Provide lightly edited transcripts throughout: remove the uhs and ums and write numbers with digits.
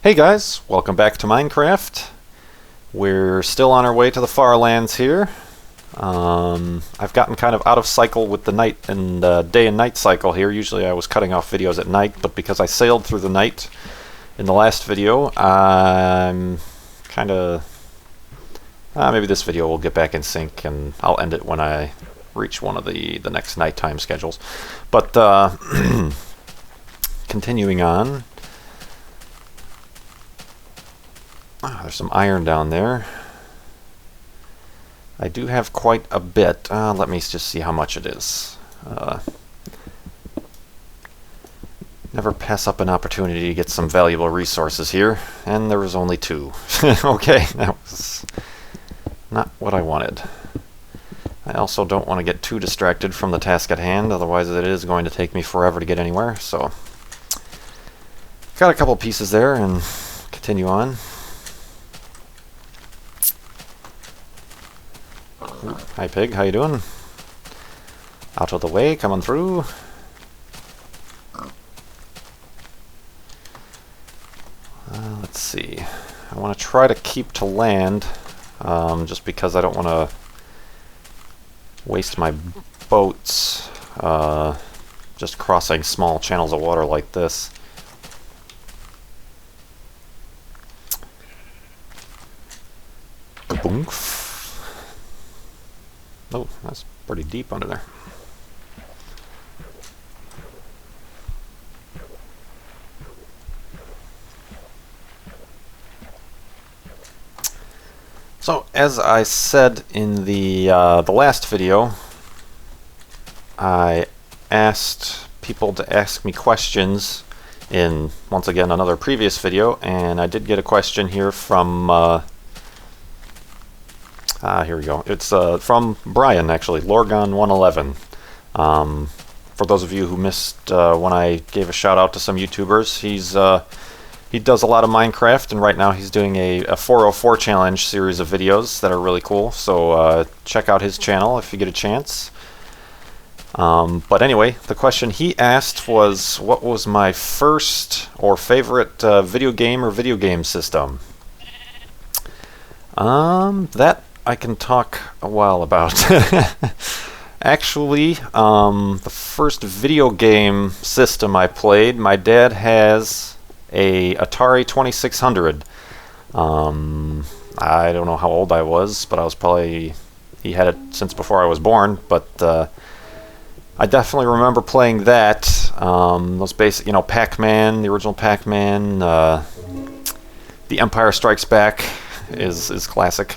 Hey guys, welcome back to Minecraft. We're still on our way to the farlands here. I've gotten kind of out of cycle with the night and day and night cycle here. Usually I was cutting off videos at night, but because I sailed through the night in the last video, I'm kind of... maybe this video will get back in sync and I'll end it when I reach one of the next nighttime schedules. But continuing on... there's some iron down there. I do have quite a bit. Let me just see how much it is. Never pass up an opportunity to get some valuable resources here. And there was only 2. Okay, that was not what I wanted. I also don't want to get too distracted from the task at hand, otherwise it is going to take me forever to get anywhere. So, got a couple pieces there and continue on. Hi pig, how you doing? Out of the way, coming through. Let's see. I want to try to keep to land, just because I don't want to waste my boats just crossing small channels of water like this. Kaboom. Oh, that's pretty deep under there. So, as I said in the last video, I asked people to ask me questions in, once again, another previous video, and I did get a question here from... here we go. It's from Brian, actually, Lorgon111. For those of you who missed when I gave a shout out to some YouTubers, he does a lot of Minecraft, and right now he's doing a 404 challenge series of videos that are really cool. So check out his channel if you get a chance. But anyway, the question he asked was, what was my first or favorite video game or video game system? That I can talk a while about. Actually, the first video game system I played, my dad has a Atari 2600. I don't know how old I was, but I was probably... he had it since before I was born, but I definitely remember playing that. Those basic, you know, Pac-Man, the original Pac-Man, The Empire Strikes Back is classic.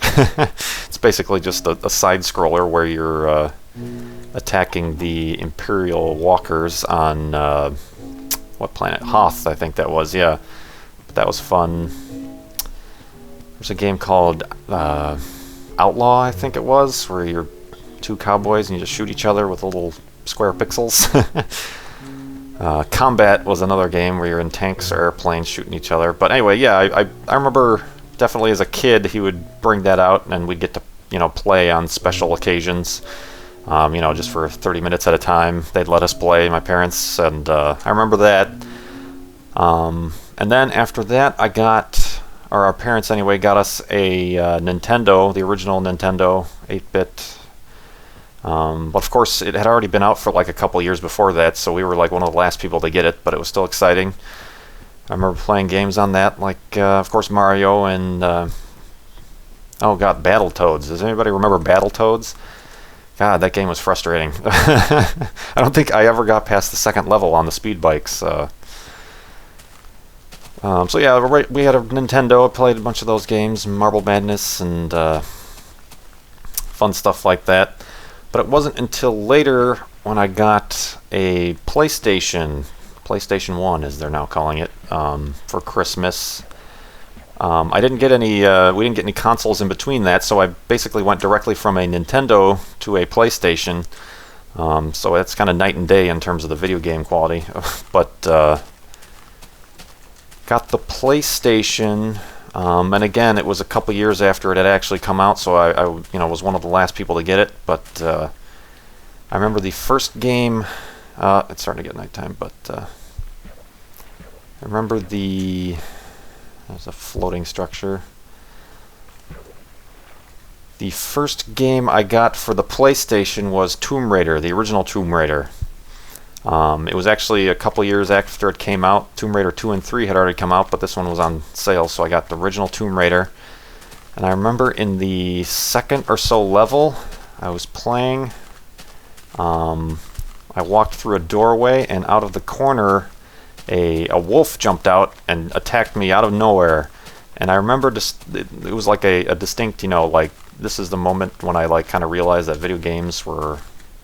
It's basically just a side-scroller where you're attacking the Imperial walkers on what planet? Hoth, I think that was. Yeah, but that was fun. There's a game called Outlaw, I think it was, where you're 2 cowboys and you just shoot each other with little square pixels. Combat was another game where you're in tanks or airplanes shooting each other. But anyway, yeah, I remember. Definitely as a kid, he would bring that out, and we'd get to, you know, play on special occasions. You know, just for 30 minutes at a time. They'd let us play, my parents, and I remember that. And then after that, I got, or our parents anyway, got us a Nintendo, the original Nintendo 8-bit. But of course, it had already been out for like a couple years before that, so we were like one of the last people to get it, but it was still exciting. I remember playing games on that, like, of course, Mario and, oh god, Battletoads. Does anybody remember Battletoads? God, that game was frustrating. I don't think I ever got past the 2nd level on the speed bikes. So yeah, we had a Nintendo. I played a bunch of those games, Marble Madness, and fun stuff like that. But it wasn't until later when I got a PlayStation 1, as they're now calling it, for Christmas. I didn't get any, we didn't get any consoles in between that, so I basically went directly from a Nintendo to a PlayStation. So that's kind of night and day in terms of the video game quality. But got the PlayStation, and again, it was a couple years after it had actually come out, so I you know, was one of the last people to get it. But I remember the first game. It's starting to get nighttime, but I remember the There's a floating structure. The first game I got for the PlayStation was Tomb Raider, the original Tomb Raider. It was actually a couple years after it came out. Tomb Raider 2 and 3 had already come out, but this one was on sale, so I got the original Tomb Raider. And I remember in the second or so level, I was playing. I walked through a doorway, and out of the corner, a wolf jumped out and attacked me out of nowhere. And I remember it was like a distinct, you know, like, this is the moment when I like kind of realized that video games were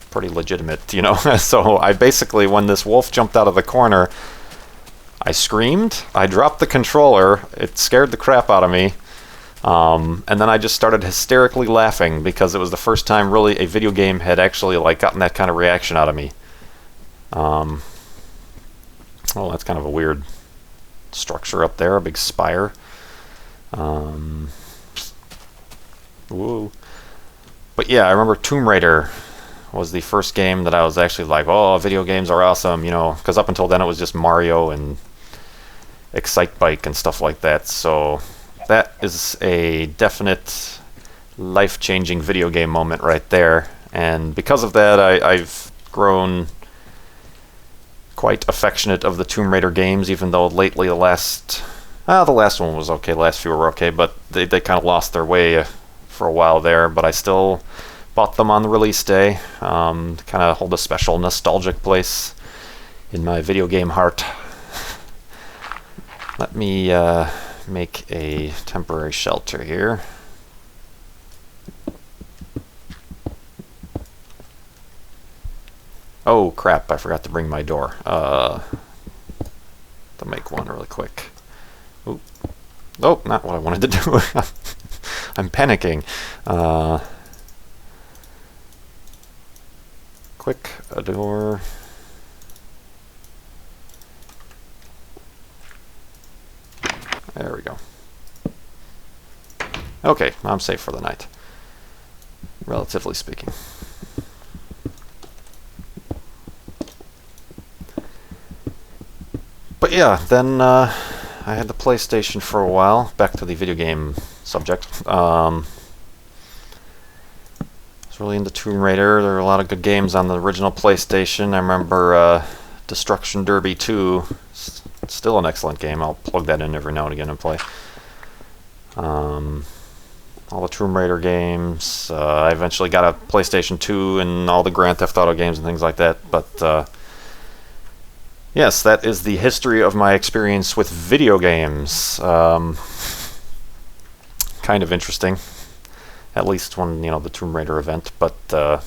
pretty legitimate, you know. So I basically, when this wolf jumped out of the corner, I screamed, I dropped the controller, it scared the crap out of me, and then I just started hysterically laughing because it was the first time really a video game had actually like gotten that kind of reaction out of me. Oh, that's kind of a weird structure up there, a big spire. Whoa. But yeah, I remember Tomb Raider was the first game that I was actually like, oh, video games are awesome, you know, because up until then it was just Mario and Excitebike and stuff like that. So that is a definite life-changing video game moment right there. And because of that, I've grown quite affectionate of the Tomb Raider games, even though lately the last one was okay, the last few were okay, but they kind of lost their way for a while there. But I still bought them on the release day, kind of hold a special nostalgic place in my video game heart. Let me make a temporary shelter here. Oh crap, I forgot to bring my door. To make one really quick. Oop. Oh, not what I wanted to do. I'm panicking. Quick, a door. There we go. Okay, I'm safe for the night, relatively speaking. But yeah, then I had the PlayStation for a while. Back to the video game subject. I was really into Tomb Raider. There were a lot of good games on the original PlayStation. I remember Destruction Derby 2. Still an excellent game. I'll plug that in every now and again and play. All the Tomb Raider games. I eventually got a PlayStation 2 and all the Grand Theft Auto games and things like that. But yes, that is the history of my experience with video games. Kind of interesting, at least when, you know, the Tomb Raider event. But so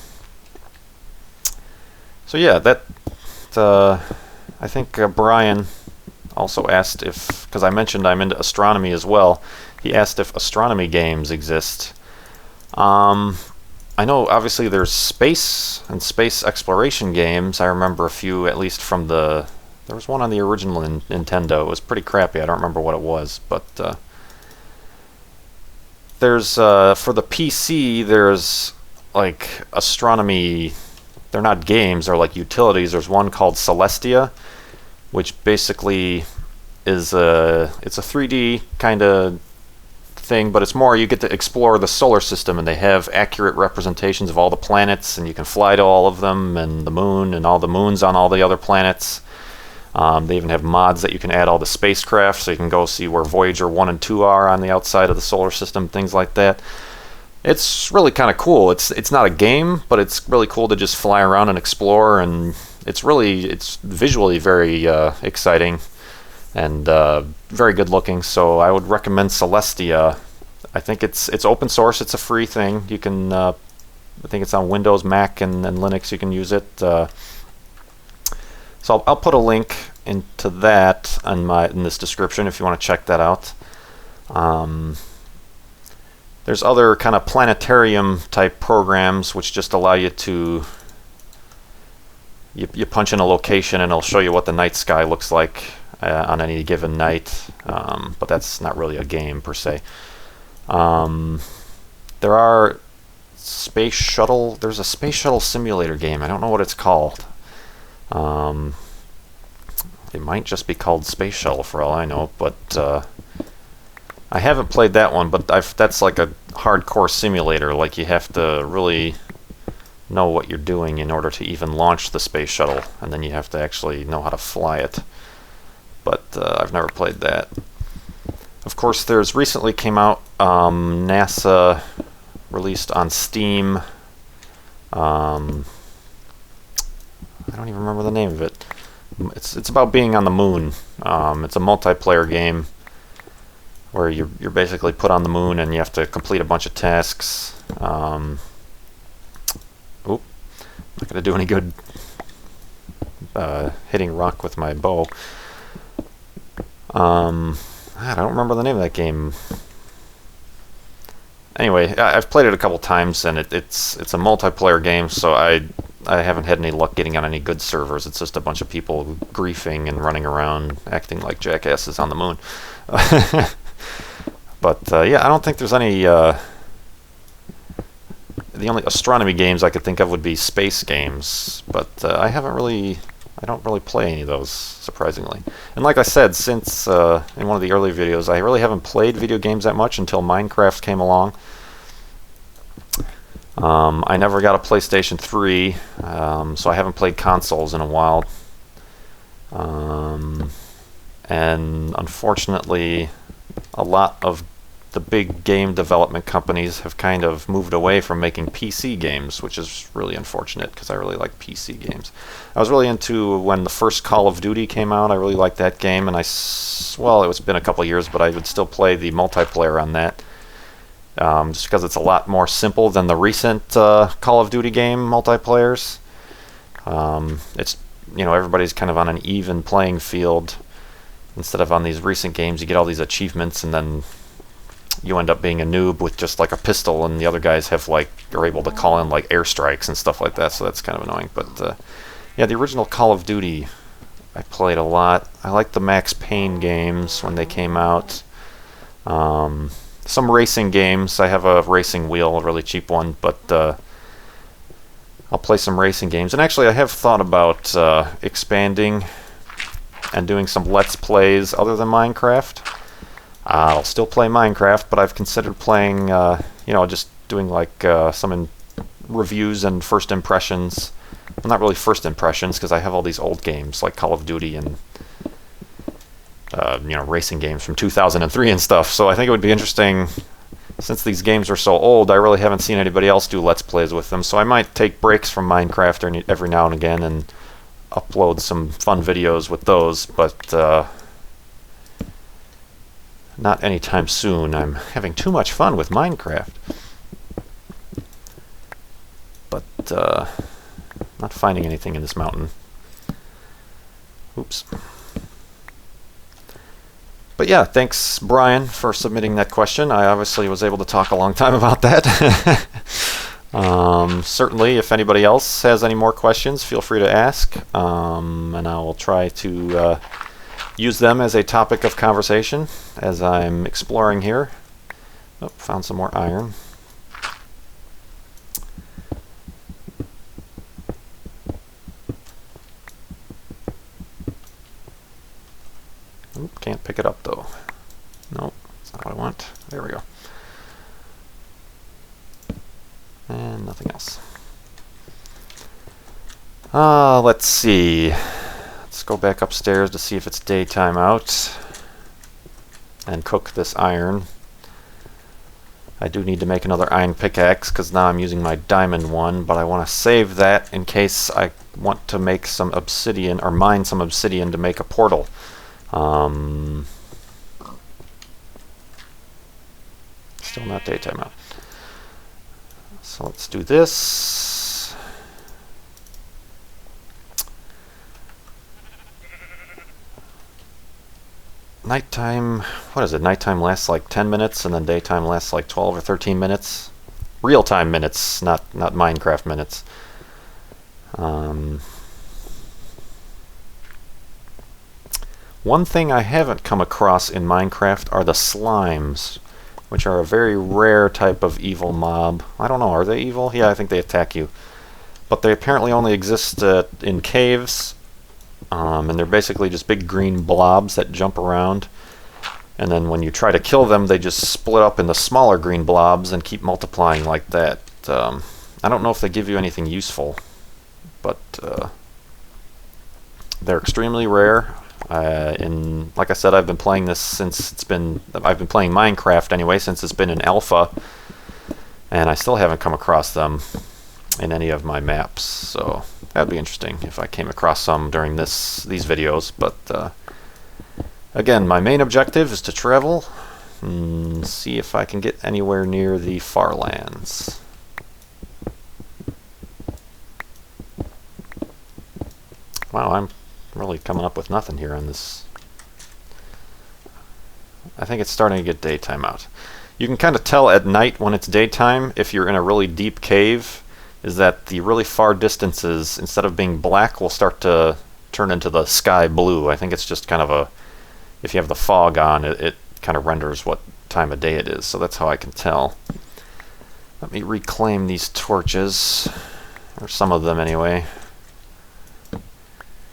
yeah, that I think Brian also asked if, because I mentioned I'm into astronomy as well, he asked if astronomy games exist. I know obviously there's space and space exploration games. I remember a few, at least from there was one on the original Nintendo. It was pretty crappy. I don't remember what it was, but there's for the PC, there's like astronomy. They're not games, they're like utilities. There's one called Celestia, which basically is it's a 3D kind of thing, but it's more you get to explore the solar system, and they have accurate representations of all the planets, and you can fly to all of them, and the moon, and all the moons on all the other planets. They even have mods that you can add all the spacecraft, so you can go see where Voyager 1 and 2 are on the outside of the solar system, things like that. It's really kind of cool. It's not a game, but it's really cool to just fly around and explore, and it's visually very exciting and very good looking. So I would recommend Celestia. I think it's open source. It's a free thing. You can I think it's on Windows, Mac, and Linux. You can use it. So I'll put a link into that in this description if you want to check that out. There's other kind of planetarium type programs which just allow you to you punch in a location and it'll show you what the night sky looks like on any given night, but that's not really a game per se. There are space shuttle. There's a space shuttle simulator game. I don't know what it's called. It might just be called Space Shuttle for all I know, but I haven't played that one, but that's like a hardcore simulator. Like, you have to really know what you're doing in order to even launch the space shuttle, and then you have to actually know how to fly it. But I've never played that. Of course, there's recently came out NASA released on Steam. I don't even remember the name of it. It's about being on the moon. It's a multiplayer game where you're basically put on the moon and you have to complete a bunch of tasks. Oop, not gonna do any good hitting rock with my bow. I don't remember the name of that game. Anyway, I've played it a couple times, and it's a multiplayer game, so I haven't had any luck getting on any good servers. It's just a bunch of people griefing and running around acting like jackasses on the moon. But yeah, I don't think there's any... the only astronomy games I could think of would be space games, but I don't really play any of those, surprisingly. And like I said, since in one of the earlier videos, I really haven't played video games that much until Minecraft came along. I never got a PlayStation 3, so I haven't played consoles in a while. And unfortunately, a lot of the big game development companies have kind of moved away from making PC games, which is really unfortunate because I really like PC games. I was really into when the first Call of Duty came out. I really liked that game, and well, it's been a couple of years, but I would still play the multiplayer on that, just because it's a lot more simple than the recent Call of Duty game multiplayers. It's, you know, everybody's kind of on an even playing field. Instead of on these recent games, you get all these achievements, and then you end up being a noob with just like a pistol, and the other guys have are able to call in like airstrikes and stuff like that, so that's kind of annoying. But yeah, the original Call of Duty I played a lot. I liked the Max Payne games when they came out. Some racing games. I have a racing wheel, a really cheap one, but I'll play some racing games. And actually, I have thought about expanding and doing some Let's Plays other than Minecraft. I'll still play Minecraft, but I've considered playing, just doing like some reviews and first impressions. Well, not really first impressions, because I have all these old games like Call of Duty and racing games from 2003 and stuff. So I think it would be interesting, since these games are so old. I really haven't seen anybody else do Let's Plays with them, so I might take breaks from Minecraft every now and again and upload some fun videos with those, but not anytime soon. I'm having too much fun with Minecraft. But not finding anything in this mountain. Oops. But yeah, thanks, Brian, for submitting that question. I obviously was able to talk a long time about that. Certainly, if anybody else has any more questions, feel free to ask, and I will try to use them as a topic of conversation as I'm exploring here. Oh, found some more iron. Oop, can't pick it up though. Nope, that's not what I want. There we go. And nothing else. Let's see. Let's go back upstairs to see if it's daytime out and cook this iron. I do need to make another iron pickaxe because now I'm using my diamond one, but I want to save that in case I want to make some obsidian or mine some obsidian to make a portal. Still not daytime out. So let's do this. Nighttime, what is it? Nighttime lasts like 10 minutes and then daytime lasts like 12 or 13 minutes. Real-time minutes, not Minecraft minutes. One thing I haven't come across in Minecraft are the slimes, which are a very rare type of evil mob. I don't know, are they evil? Yeah, I think they attack you. But they apparently only exist in caves, and they're basically just big green blobs that jump around. And then when you try to kill them, they just split up into smaller green blobs and keep multiplying like that. I don't know if they give you anything useful, but they're extremely rare. Like I said, I've been playing this since I've been playing Minecraft anyway, since it's been in alpha, and I still haven't come across them in any of my maps, so that'd be interesting if I came across some during these videos. But again, my main objective is to travel and see if I can get anywhere near the farlands. Wow, I'm really coming up with nothing here on this. I think it's starting to get daytime out. You can kind of tell at night when it's daytime, if you're in a really deep cave, is that the really far distances, instead of being black, will start to turn into the sky blue. I think it's just kind of if you have the fog on, it kind of renders what time of day it is. So that's how I can tell. Let me reclaim these torches, or some of them anyway,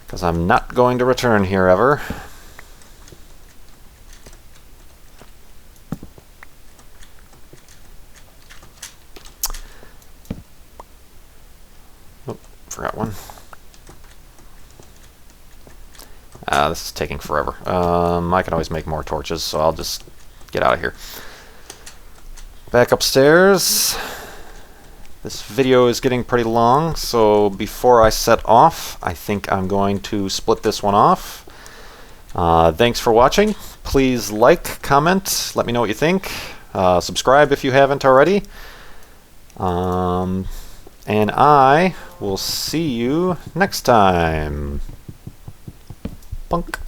because I'm not going to return here ever. Oh, forgot one. This is taking forever. I can always make more torches, so I'll just get out of here. Back upstairs. This video is getting pretty long, so before I set off, I think I'm going to split this one off. Thanks for watching. Please like, comment, let me know what you think. Subscribe if you haven't already. And I will see you next time. Punk.